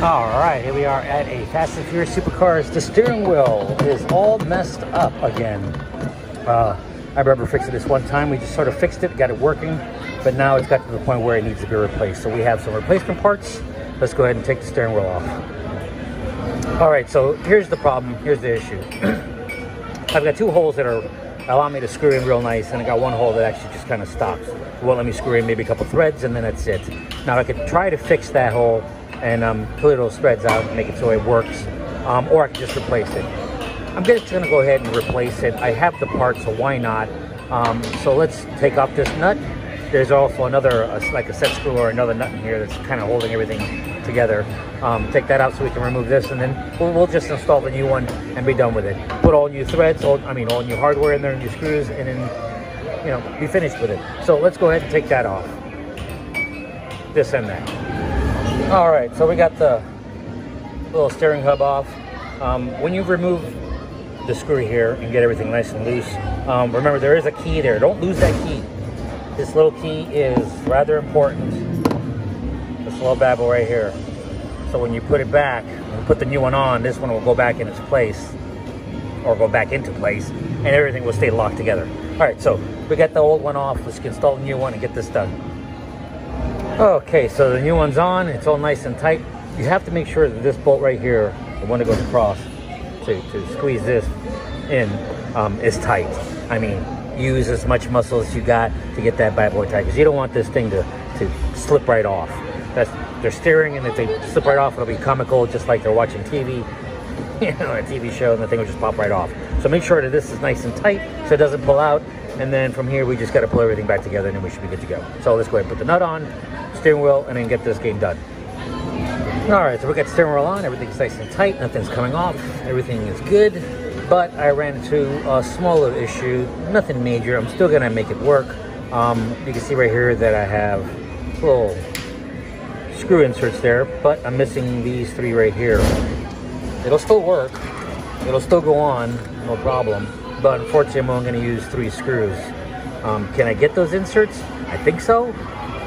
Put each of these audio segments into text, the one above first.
All right, here we are at a Fast and Furious Super Cars. The steering wheel is all messed up again. I remember fixing this one time. We just sort of fixed it, got it working, but now it's got to the point where it needs to be replaced. So we have some replacement parts. Let's go ahead and take the steering wheel off. All right, so here's the problem. Here's the issue. I've got two holes that allow me to screw in real nice, and I got one hole that actually just kind of stops. It won't let me screw in maybe a couple threads, and then that's it. Now I could try to fix that hole and clear those threads out and make it so it works, or I can just replace it. I'm just gonna go ahead and replace it. I have the part, so why not? So let's take off this nut. There's also another, like a set screw or another nut in here that's kind of holding everything together. Take that out so we can remove this, and then we'll just install the new one and be done with it. Put all new threads, all new hardware in there, new screws, and then, you know, be finished with it. So let's go ahead and take that off. This and that. All right, so we got the little steering hub off. When you remove the screw here and get everything nice and loose, remember there is a key there. Don't lose that key. This little key is rather important. This little bad boy right here. So when you put it back, and put the new one on, this one will go back in its place, or go back into place, and everything will stay locked together. All right, so we got the old one off. Let's install the new one and get this done. Okay, so the new one's on. It's all nice and tight. You have to make sure that this bolt right here, the one that goes across to squeeze this in, is tight. I mean, use as much muscle as you got to get that bad boy tight, because you don't want this thing to slip right off. They're steering, and if they slip right off, it'll be comical, just like they're watching TV, you know, a TV show, and the thing will just pop right off. So make sure that this is nice and tight so it doesn't pull out. And then from here, we just got to pull everything back together, and then we should be good to go. So let's go ahead and put the nut on, steering wheel, and then get this game done. All right, so we got the steering wheel on. Everything's nice and tight. Nothing's coming off. Everything is good. But I ran into a small little issue. Nothing major. I'm still going to make it work. You can see right here that I have little screw inserts there, but I'm missing these three right here. It'll still work. It'll still go on, no problem. But unfortunately, I'm only going to use 3 screws. Can I get those inserts? I think so.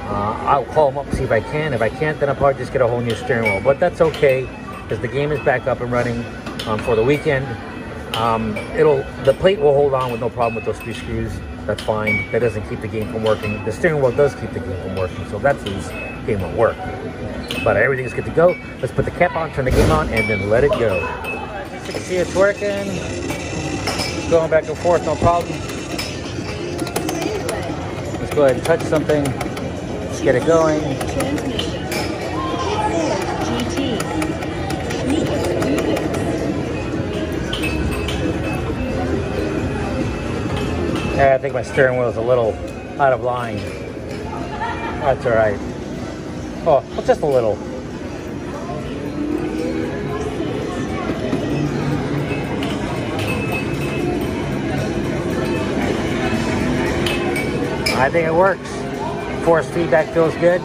I'll call them up and see if I can. If I can't, then I'll probably just get a whole new steering wheel. But that's okay, because the game is back up and running for the weekend. The plate will hold on with no problem with those 3 screws. That's fine. That doesn't keep the game from working. The steering wheel does keep the game from working, so that's loose. The game won't work. But everything's good to go. Let's put the cap on, turn the game on, and then let it go. As you can see, it's working. Going back and forth, no problem. Let's go ahead and touch something. Let's get it going. Yeah, I think my steering wheel is a little out of line. That's all right. Oh, well, just a little. I think it works. Force feedback feels good.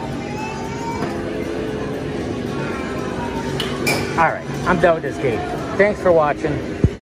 All right, I'm done with this game. Thanks for watching.